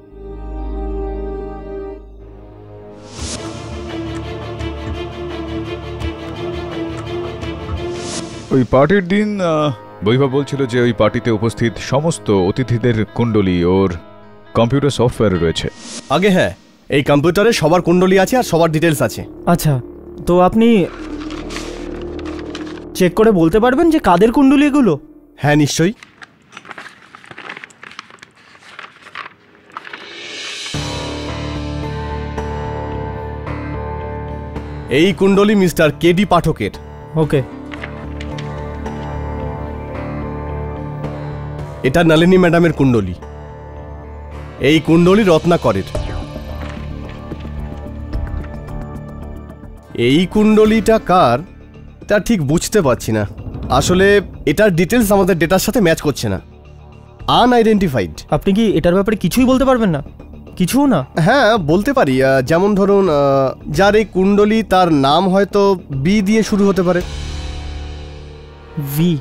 ওই পার্টির দিন বৈভব বলছিল যে ওই পার্টিতে উপস্থিত সমস্ত অতিথিদের কুণ্ডলী ওর কম্পিউটার সফটওয়্যারে রয়েছে। আগে হ্যাঁ, এই কম্পিউটারে সবার কুণ্ডলী আছে আর সবার ডিটেলস আছে। আচ্ছা, তো আপনি চেক করে বলতে পারবেন যে কাদের কুণ্ডলী এগুলো? হ্যাঁ নিশ্চয়ই। এই কুণ্ডলী মিস্টার কেডি পাঠকের। ওকে। এটা নলিনী ম্যাডামের কুণ্ডলী। এই কুণ্ডলী রত্নাকরের। এই কুণ্ডলীটা কার তা ঠিক বুঝতে পারছি না। আসলে এটার ডিটেলস আমাদের ডেটার সাথে ম্যাচ করছে না, আনআইডেন্টিফাইড। আপনি কি এটার ব্যাপারে কিছুই বলতে পারবেন না? কিছু না? হ্যাঁ বলতে পারি। যেমন ধরুন, যার এই কুণ্ডলী তার নাম হয়তো বি দিয়ে শুরু হতে পারে। ভি?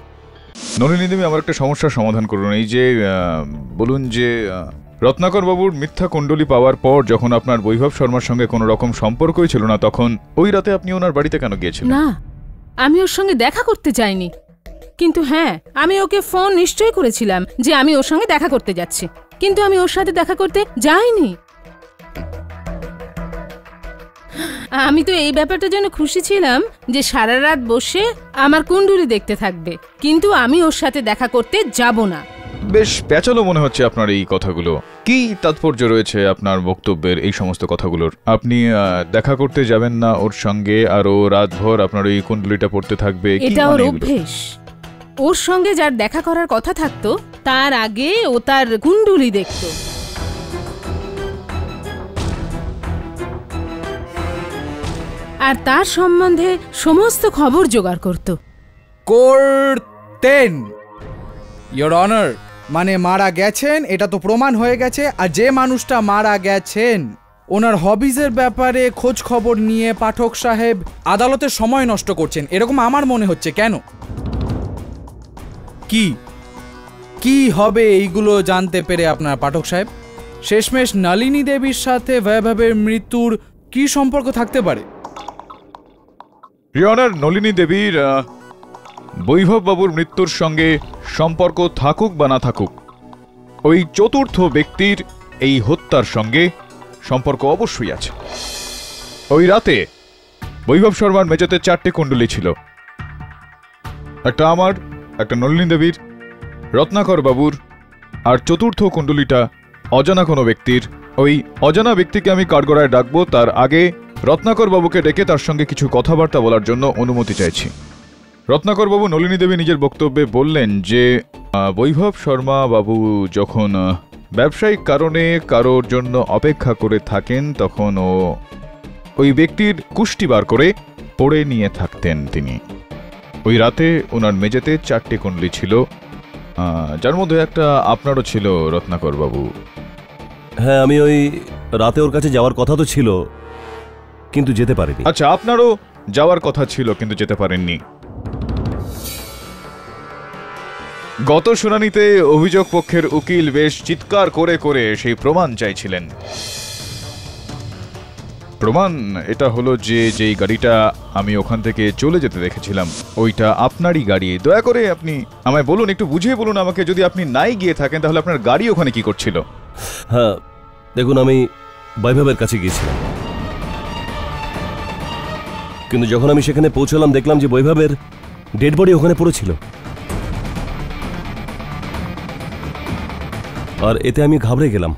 নলিনী দেবী, আমার একটা সমস্যার সমাধান করুন। এই যে বলুন যে রত্নাকর বাবুর মিথ্যা কুণ্ডলী পাওয়ার পর যখন আপনার বৈভব শর্মার সঙ্গে কোনো রকম সম্পর্কই ছিল না, তখন ওই রাতে আপনি ওনার বাড়িতে কেন গিয়েছিলেন? না, আমি ওর সঙ্গে দেখা করতে যাইনি, কিন্তু হ্যাঁ আমি ওকে ফোন নিশ্চয়ই করেছিলাম যে আমি ওর সঙ্গে দেখা করতে যাচ্ছি, কিন্তু আমি ওর সাথে দেখা করতে যাইনি। আমি তো এই ব্যাপারটার জন্য খুশি ছিলাম যে সারা রাত বসে আমার কুণ্ডলী দেখতে থাকবে, কিন্তু আমি ওর সাথে দেখা করতে যাব না। বেশ প্যাচালো মনে হচ্ছে আপনার এই কথাগুলো। কি তাৎপর্য রয়েছে আপনার বক্তব্যের এই সমস্ত কথাগুলোর? আপনি দেখা করতে যাবেন না ওর সঙ্গে, আর ও রাতভর আপনার এই কুণ্ডলীটা পড়তে থাকবে? এটা ওর অভ্যেস। ওর সঙ্গে যার দেখা করার কথা থাকতো তার আগে ও তার কুণ্ডলী দেখতো। আর তার সম্বন্ধে সমস্ত খবর জোগাড় করত। করতেন ইয়োর অনার, মানে মারা গেছেন এটা তো প্রমাণ হয়ে গেছে। আর যে মানুষটা মারা গেছেন ওনার হবিজের ব্যাপারে খোঁজ খবর নিয়ে পাঠক সাহেব আদালতের সময় নষ্ট করছেন, এরকম আমার মনে হচ্ছে। কেন, কি হবে এইগুলো জানতে পেরে আপনার পাঠক সাহেব? শেষমেশ নলিনী দেবীর সাথে বৈভবের মৃত্যুর কি সম্পর্ক থাকতে পারে? ইয়োর নলিনী দেবীর বৈভব বাবুর মৃত্যুর সঙ্গে সম্পর্ক থাকুক বা না থাকুক, ওই চতুর্থ ব্যক্তির এই হত্যার সঙ্গে সম্পর্ক অবশ্যই আছে। ওই রাতে বৈভব শর্মার মেঝেতে 4টে কুণ্ডলী ছিল, একটা আমার, একটা নলিনী দেবীর, রত্নাকর বাবুর, আর চতুর্থ কুণ্ডলীটা অজানা কোনো ব্যক্তির। ওই অজানা ব্যক্তিকে আমি কাঠগড়ায় ডাকবো, তার আগে রত্নাকর বাবুকে ডেকে তার সঙ্গে কিছু কথাবার্তা বলার জন্য অনুমতি চাইছি। রত্নাকর বাবু, নলিনী দেবী নিজের বক্তব্যে বললেন যে বৈভব শর্মা বাবু যখন ব্যবসায়িক কারণে কারোর জন্য অপেক্ষা করে থাকেন তখন ওই ব্যক্তির কুষ্টি বার করে পড়ে নিয়ে থাকতেন তিনি। ওই রাতে ওনার মেঝেতে 4টে কুণ্ডলী ছিল, যার মধ্যে একটা আপনারও ছিল রত্নাকর বাবু। হ্যাঁ, আমি ওই রাতে ওর কাছে যাওয়ার কথা তো ছিল, কিন্তু যেতে পারিনি। আচ্ছা, আপনারও যাওয়ার কথা ছিল কিন্তু যেতে পারেননি। গত শুনানিতে অভিযোগ পক্ষের উকিল বেশ চিৎকার করে করে সেই প্রমাণ চাইছিলেন। প্রমাণ এটা হলো যে যেই গাড়িটা আমি ওখান থেকে চলে যেতে দেখেছিলাম ওইটা আপনারই গাড়ি। দয়া করে আপনি আমায় বলুন, একটু বুঝিয়ে বলুন আমাকে, যদি আপনি নাই গিয়ে থাকেন তাহলে আপনার গাড়ি ওখানে কি করছিল? হ্যাঁ দেখুন, আমি বৈভবের কাছে গিয়েছিলাম, কিন্তু যখন আমি সেখানে পৌঁছলাম দেখলাম যে বৈভবের ডেড বডি ওখানে পড়েছিল। আর এতে আমি ঘাবড়ে গেলাম।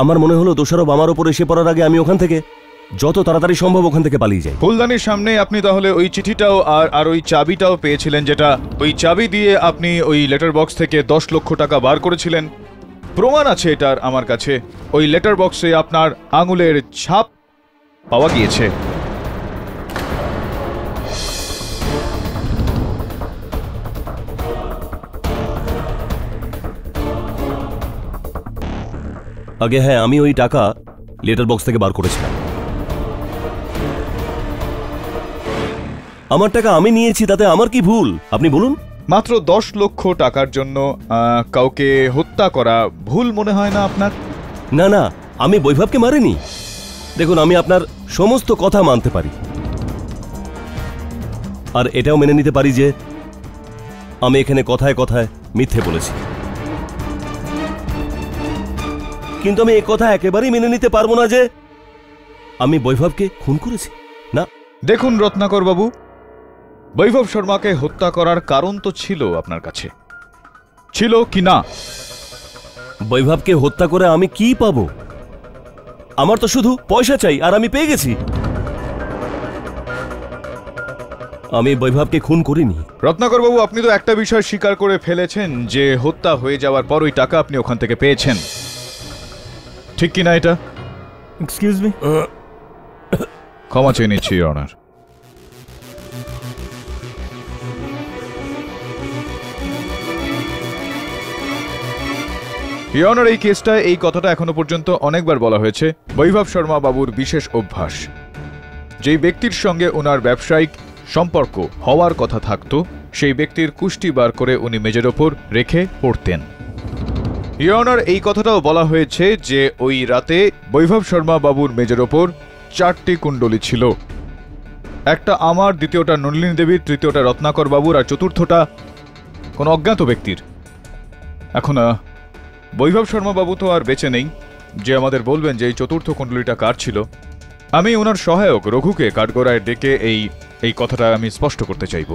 আমার মনে হলো দোষারোপ আমার ওপর এসে পড়ার আগে আমি ওখান থেকে যত তাড়াতাড়ি সম্ভব ওখান থেকে পালিয়ে যাই। ফুলদানির সামনে আপনি তাহলে ওই চিঠিটাও আর ওই চাবিটাও পেয়েছিলেন, যেটা ওই চাবি দিয়ে আপনি ওই লেটার বক্স থেকে 10 লক্ষ টাকা বার করেছিলেন। প্রমাণ আছে এটার আমার কাছে। ওই লেটার বক্সে আপনার আঙুলের ছাপ পাওয়া গিয়েছে। আগে হ্যাঁ, আমি ওই টাকা লেটার বক্স থেকে বার করেছিলাম। আমার টাকা আমি নিয়েছি, তাতে আমার কি ভুল আপনি বলুন? মাত্র 10 লক্ষ টাকার জন্য কাউকে হত্যা করা ভুল মনে হয় না আপনার? না না, আমি বৈভবকে মারিনি। দেখুন, আমি আপনার সমস্ত কথা মানতে পারি, আর এটাও মেনে নিতে পারি যে আমি এখানে কথায় কথায় মিথ্যে বলেছি। কিন্তু আমি এই কথা একেবারেই মেনে নিতে পারবো না যে আমি বৈভবকে খুন করেছি। না দেখুন রত্নাকর বাবু, বৈভব শর্মাকে হত্যা করার কারণ তো ছিল আপনার কাছে, ছিল কি না? বৈভবকে হত্যা করে আমি কি পাবো? আমার তো শুধু পয়সা চাই, আর আমি পেয়ে গেছি। আমি বৈভবকে খুন করিনি। রত্নাকর বাবু, আপনি তো একটা বিষয় স্বীকার করে ফেলেছেন যে হত্যা হয়ে যাওয়ার পর ওই টাকা আপনি ওখান থেকে পেয়েছেন, ঠিক কি না এটা? Excuse me. ক্ষমা চেয়ে নিচ্ছি ইওর অনার। ইওর অনার, এই কেসটায় এই কথাটা এখনো পর্যন্ত অনেকবার বলা হয়েছে। বৈভব শর্মা বাবুর বিশেষ অভ্যাস, যেই ব্যক্তির সঙ্গে ওনার ব্যবসায়িক সম্পর্ক হওয়ার কথা থাকতো সেই ব্যক্তির কুষ্টি বার করে উনি মেজের ওপর রেখে পড়তেন। ইওর অনার, এই কথাটাও বলা হয়েছে যে ওই রাতে বৈভব শর্মা বাবুর মেজের ওপর 4টি কুণ্ডলী ছিল। একটা আমার, দ্বিতীয়টা নলিনী দেবীর, তৃতীয়টা রত্নাকর বাবুর, আর চতুর্থটা কোনো অজ্ঞাত ব্যক্তির। এখন বৈভব শর্মা বাবু তো আর বেঁচে নেই যে আমাদের বলবেন যে এই চতুর্থ কুণ্ডলীটা কার ছিল। আমি ওনার সহায়ক রঘুকে কাঠগড়ায় ডেকে এই কথাটা আমি স্পষ্ট করতে চাইব।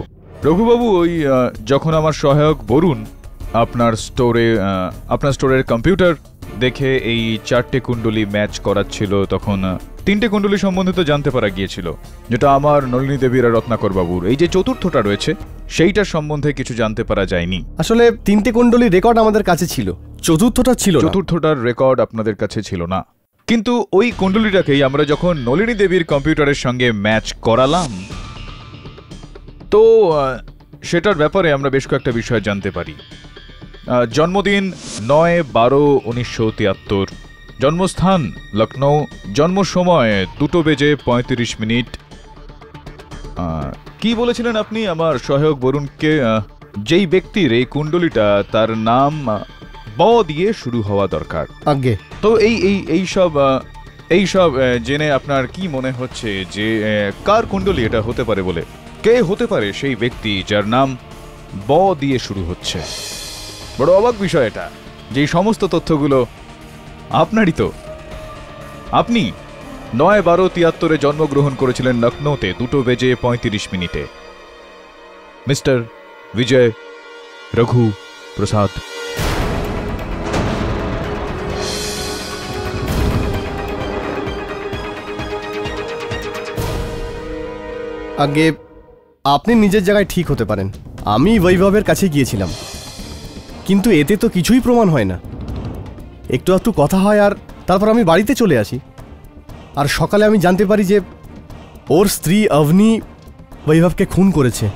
রঘুবাবু, ওই যখন আমার সহায়ক বরুণ আপনার স্টোরের কম্পিউটার দেখে এই 4টে কুণ্ডলী ম্যাচ করাচ্ছিল, তখন 3টে কুণ্ডলী সম্বন্ধে তো জানতে পারা গিয়েছিল, যেটা আমার, নলিনী দেবীর আর রত্নাকর বাবুর। এই যে চতুর্থটা রয়েছে সেইটার সম্বন্ধে কিছু জানতে পারা যায়নি। আসলে 3টে কুণ্ডলীর রেকর্ড আমাদের কাছে ছিল, চতুর্থটা ছিল না। চতুর্থটার রেকর্ড আপনাদের কাছে ছিল না, কিন্তু ওই কুণ্ডলীটাকেই আমরা যখন নলিনী দেবীর কম্পিউটারের সঙ্গে ম্যাচ করালাম, তো সেটার ব্যাপারে আমরা বেশ কয়েকটা বিষয় জানতে পারি। জন্মদিন 9/12/1973, জন্মস্থান লখনৌ, জন্ম সময় 2:35 কি বলেছিলেন আপনি আমার সহায়ক বরুণকে? যেই ব্যক্তির এই কুণ্ডলীটা, তার নাম ব দিয়ে শুরু হওয়া দরকার। আগে তো এই সব জেনে আপনার কি মনে হচ্ছে যে কার কুণ্ডলী এটা হতে পারে বলে? কে হতে পারে সেই ব্যক্তি যার নাম ব দিয়ে শুরু হচ্ছে? বড় অবাক বিষয় এটা, যে সমস্ত তথ্যগুলো আপনারই তো। আপনি 9/12/73 জন্মগ্রহণ করেছিলেন লখনৌতে 2:35 মিস্টার বিজয় রঘু প্রসাদ। আগে আপনি নিজের জায়গায় ঠিক হতে পারেন, আমি বৈভবের কাছে গিয়েছিলাম, কিন্তু এতে তো কিছুই প্রমাণ হয় না। একটু একটু কথা হয় আর তারপর আমি বাড়িতে চলে আসি, আর সকালে আমি জানতে পারি যে ওর স্ত্রী অবনী বৈভবকে খুন করেছে।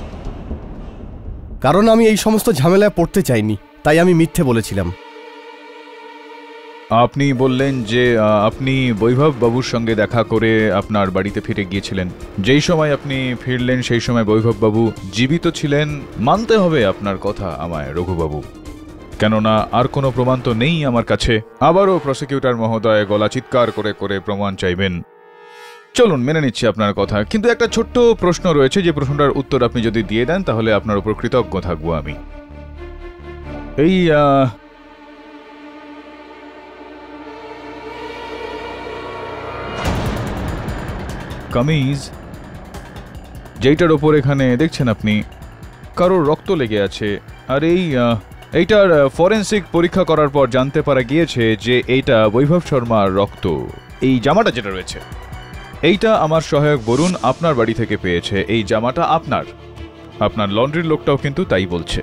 কারণ আমি এই সমস্ত ঝামেলায় পড়তে চাইনি, তাই আমি মিথ্যে বলেছিলাম। আপনি বললেন যে আপনি বৈভব বাবুর সঙ্গে দেখা করে আপনার বাড়িতে ফিরে গিয়েছিলেন। যেই সময় আপনি ফিরলেন সেই সময় বৈভব বাবু জীবিত ছিলেন। মানতে হবে আপনার কথা আমায় রঘুবাবু, কেননা আর কোনো প্রমাণ তো নেই আমার কাছে। আবারও প্রসিকিউটর মহোদয় গলা চিৎকার করে করে প্রমাণ চাইবেন। চলুন, মেনে নিচ্ছি আপনার কথা, কিন্তু একটা ছোট্ট প্রশ্ন রয়েছে, যে প্রশ্নটার উত্তর আপনি যদি দিয়ে দেন তাহলে আপনার উপর কৃতজ্ঞ থাকবো আমি। এই কামিজ যেইটার ওপর এখানে দেখছেন আপনি, কারোর রক্ত লেগে আছে, আর এই এইটার ফরেন্সিক পরীক্ষা করার পর জানতে পারা গিয়েছে যে এইটা বৈভব শর্মার রক্ত। এই জামাটা যেটা রয়েছে এইটা আমার সহায়ক বরুণ আপনার বাড়ি থেকে পেয়েছে। এই জামাটা আপনার, আপনার লন্ড্রির লোকটাও কিন্তু তাই বলছে।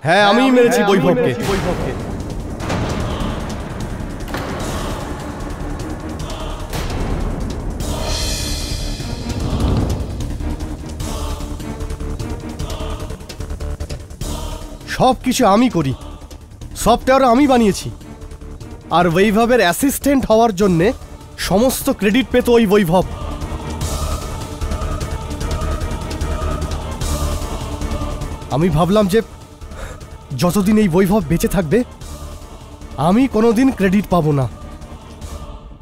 হ্যাঁ, আমিই মেরেছি বৈভবকে। সব কিছু আমি করি, সফটওয়্যার আমি বানিয়েছি, আর বৈভবের অ্যাসিস্ট্যান্ট হওয়ার জন্যে সমস্ত ক্রেডিট পেত ওই বৈভব। আমি ভাবলাম যে যতদিন এই বৈভব বেঁচে থাকবে আমি কোনোদিন ক্রেডিট পাবো না।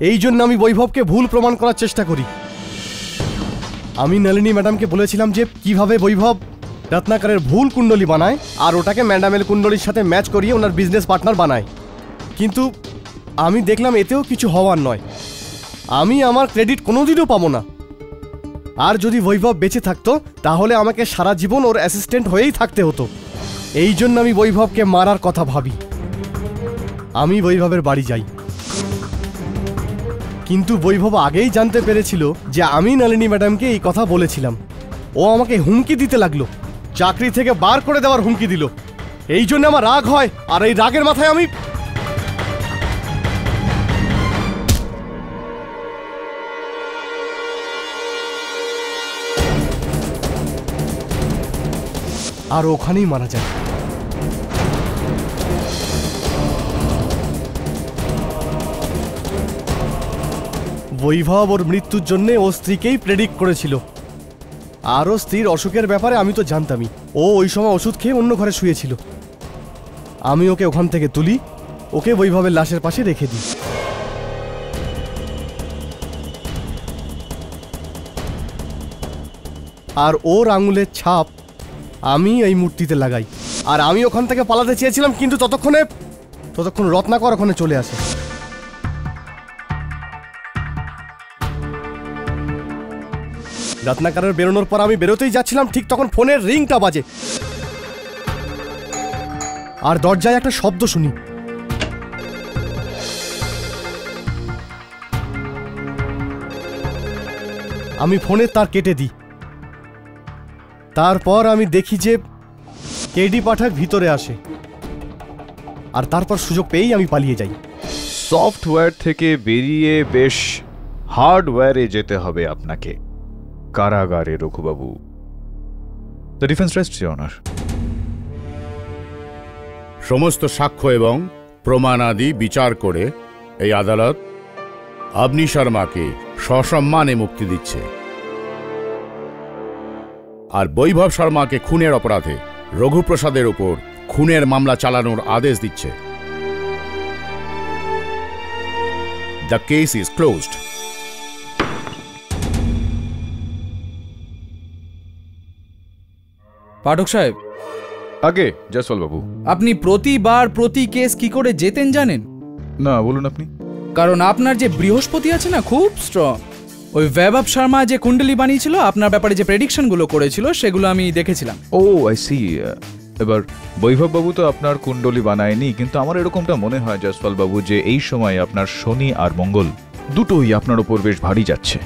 এই জন্য আমি বৈভবকে ভুল প্রমাণ করার চেষ্টা করি। আমি নলিনী ম্যাডামকে বলেছিলাম যে কিভাবে বৈভব রত্নাকরের ভুল কুণ্ডলী বানায় আর ওটাকে ম্যাডামের কুণ্ডলীর সাথে ম্যাচ করিয়ে ওনার বিজনেস পার্টনার বানায়। কিন্তু আমি দেখলাম এতেও কিছু হওয়ার নয়, আমি আমার ক্রেডিট কোনোদিনও পাবো না। আর যদি বৈভব বেঁচে থাকতো তাহলে আমাকে সারা জীবন ওর অ্যাসিস্ট্যান্ট হয়েই থাকতে হতো। এই জন্য আমি বৈভবকে মারার কথা ভাবি। আমি বৈভবের বাড়ি যাই, কিন্তু বৈভব আগেই জানতে পেরেছিল যে আমি নলিনী ম্যাডামকে এই কথা বলেছিলাম। ও আমাকে হুমকি দিতে লাগলো, চাকরি থেকে বার করে দেওয়ার হুমকি দিল। এই জন্য আমার রাগ হয়, আর এই রাগের মাথায় আমি আর ওখানেই মারা যায়। বৈভব ওর মৃত্যুর জন্য ও স্ত্রীকেই প্রেডিক্ট করেছিল, আর ও স্ত্রীর অসুখের ব্যাপারে আমি তো জানতামই। ও ওই সময় ওষুধ খেয়ে অন্য ঘরে শুয়েছিল। আমি ওকে ওখান থেকে তুলি, ওকে বৈভবের লাশের পাশে রেখে দিই। আর ওর আঙুলের ছাপ আমি এই মূর্তিতে লাগাই। আর আমি ওখান থেকে পালাতে চেয়েছিলাম, কিন্তু ততক্ষণ রত্নাকর ওখানে চলে আসে। রত্নাকরের বেরোনোর পর আমি বেরোতেই যাচ্ছিলাম, ঠিক তখন ফোনের রিংটা বাজে আর দরজায় একটা শব্দ শুনি। আমি ফোনের তার কেটে দিই। তারপর আমি দেখি যে কেডি পাঠক ভিতরে আসে, আর তারপর সুযোগ পেয়েই আমি পালিয়ে যাই। সফটওয়্যার থেকে বেরিয়ে বেশ হার্ডওয়্যারে যেতে হবে আপনাকে, কারাগারে। Raghubabu, the defence rests your honour. সমস্ত সাক্ষ্য এবং প্রমাণাদি বিচার করে এই আদালত অবনী শর্মাকে সসম্মানে মুক্তি দিচ্ছে, আর বৈভব শর্মাকে খুনের অপরাধে রঘুপ্রসাদের উপর খুনের মামলা চালানোর আদেশ দিচ্ছে। The case is closed. Pathak saheb, আগে জয়সওয়াল বাবু, আপনি প্রতিবার প্রতি কেস কি করে জেতেন জানেন? না, বলুন আপনি। কারণ আপনার যে বৃহস্পতি আছে না, খুব স্ট্রং। ওই বৈভব শর্মা যে কুণ্ডলী বানিয়েছিল, আপনার ব্যাপারে যে প্রেডিকশনগুলো করেছিল, সেগুলো আমি দেখেছিলাম। ও আই সি। এবার বৈভব বাবু তো আপনার কুণ্ডলী বানায়নি, কিন্তু আমার এরকমটা মনে হয় জয়সওয়াল বাবু যে এই সময় আপনার শনি আর মঙ্গল দুটোই আপনার উপর বেশ ভারী যাচ্ছে।